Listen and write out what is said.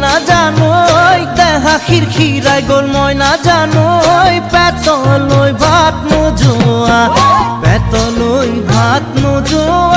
ময়না জানোই দেহা খিরখিরাই গোল ময়না জানোই পেতলই ভাত নোজোয়া পেতলই ভাত নোজোয়া